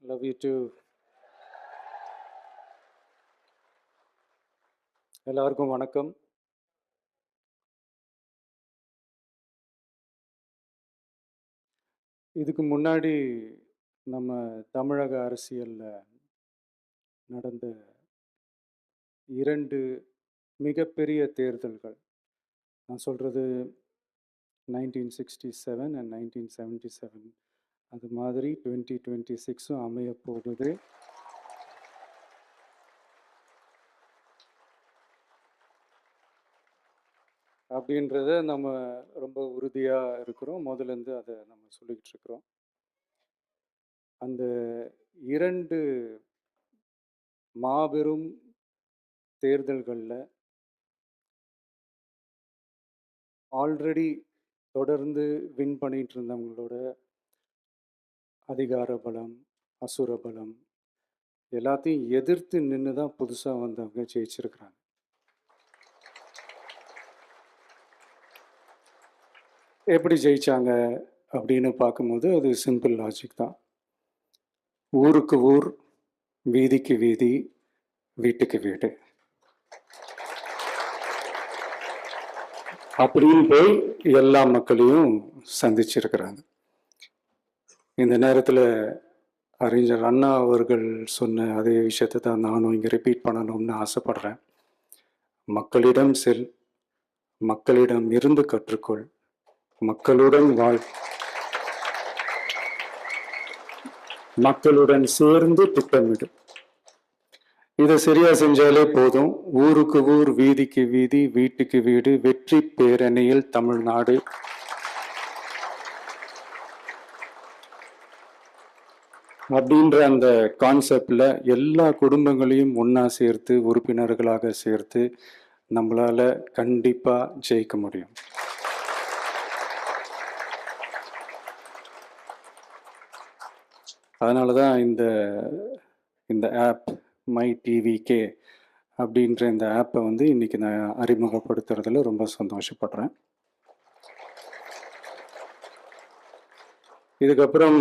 Love you too. எல்லாருக்கும் வணக்கம். இதுக்கு முன்னாடி நம்ம தமிழக அரசியல்ல நடந்த 2 மிகப்பெரிய தேர்தல்கள். நான் சொல்றது 1967 அண்ட் 1977. அது மாதிரி 2026ம் அமையப் போகுது. அப்படின்றத நம்ம ரொம்ப உறுதியா இருக்கிறோம். முதல்லேருந்து அதை நம்ம சொல்லிக்கிட்டு இருக்கிறோம். அந்த 2 மாபெரும் தேர்தல்கள்ல ஆல்ரெடி தொடர்ந்து வின் பண்ணிட்டு இருந்தவங்களோட அதிகார பலம், அசுர பலம் எல்லாத்தையும் எதிர்த்து நின்று தான் புதுசாக வந்தவங்க ஜெயிச்சிருக்கிறாங்க. எப்படி ஜெயிச்சாங்க அப்படின்னு பார்க்கும்போது அது சிம்பிள் லாஜிக் தான். ஊருக்கு ஊர், வீதிக்கு வீதி, வீட்டுக்கு வீடு அப்படின்னு போய் எல்லா மக்களையும் சந்திச்சிருக்கிறாங்க. இந்த நேரத்தில் அறிஞர் அண்ணா அவர்கள் சொன்ன அதே விஷயத்தை தான் நானும் இங்கே ரிப்பீட் பண்ணணும்னு ஆசைப்படுறேன். மக்களிடம் செல், மக்களிடம் இருந்து கற்றுக்கொள், மக்களுடன் வாழ், மக்களுடன் சேர்ந்து திட்டமிடு. இதை சரியா செஞ்சாலே போதும். ஊருக்கு ஊர், வீதிக்கு வீதி, வீட்டுக்கு வீடு, வெற்றி பேரணியில் தமிழ்நாடு. அப்படின்ற அந்த கான்செப்ட்ல எல்லா குடும்பங்களையும் ஒன்னா சேர்த்து உறுப்பினர்களாக சேர்த்து நம்மளால கண்டிப்பா ஜெயிக்க முடியும். அதனாலதான் இந்த ஆப் மை டிவிகே அப்படின்ற இந்த ஆப்பை வந்து இன்னைக்கு நான் அறிமுகப்படுத்துறதுல ரொம்ப சந்தோஷப்படுறேன். இதுக்கப்புறம்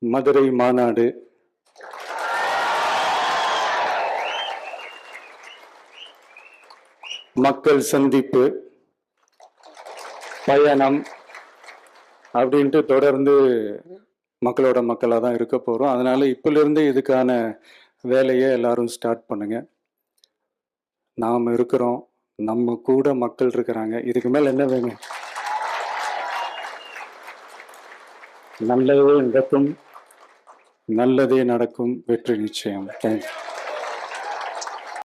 மதுரை மாநாடு, மக்கள் சந்திப்பு, பயணம் அப்படின்ட்டு தொடர்ந்து மக்களோட மக்களாக தான் இருக்க போகிறோம். அதனால இப்பிலிருந்து இதுக்கான வேலையை எல்லாரும் ஸ்டார்ட் பண்ணுங்க. நாம் இருக்கிறோம், நம்ம கூட மக்கள் இருக்கிறாங்க. இதுக்கு மேல என்ன வேணும்? நல்லதே நடக்கும், நல்லதே நடக்கும், வெற்றி நிச்சயம். தேங்க்யூ.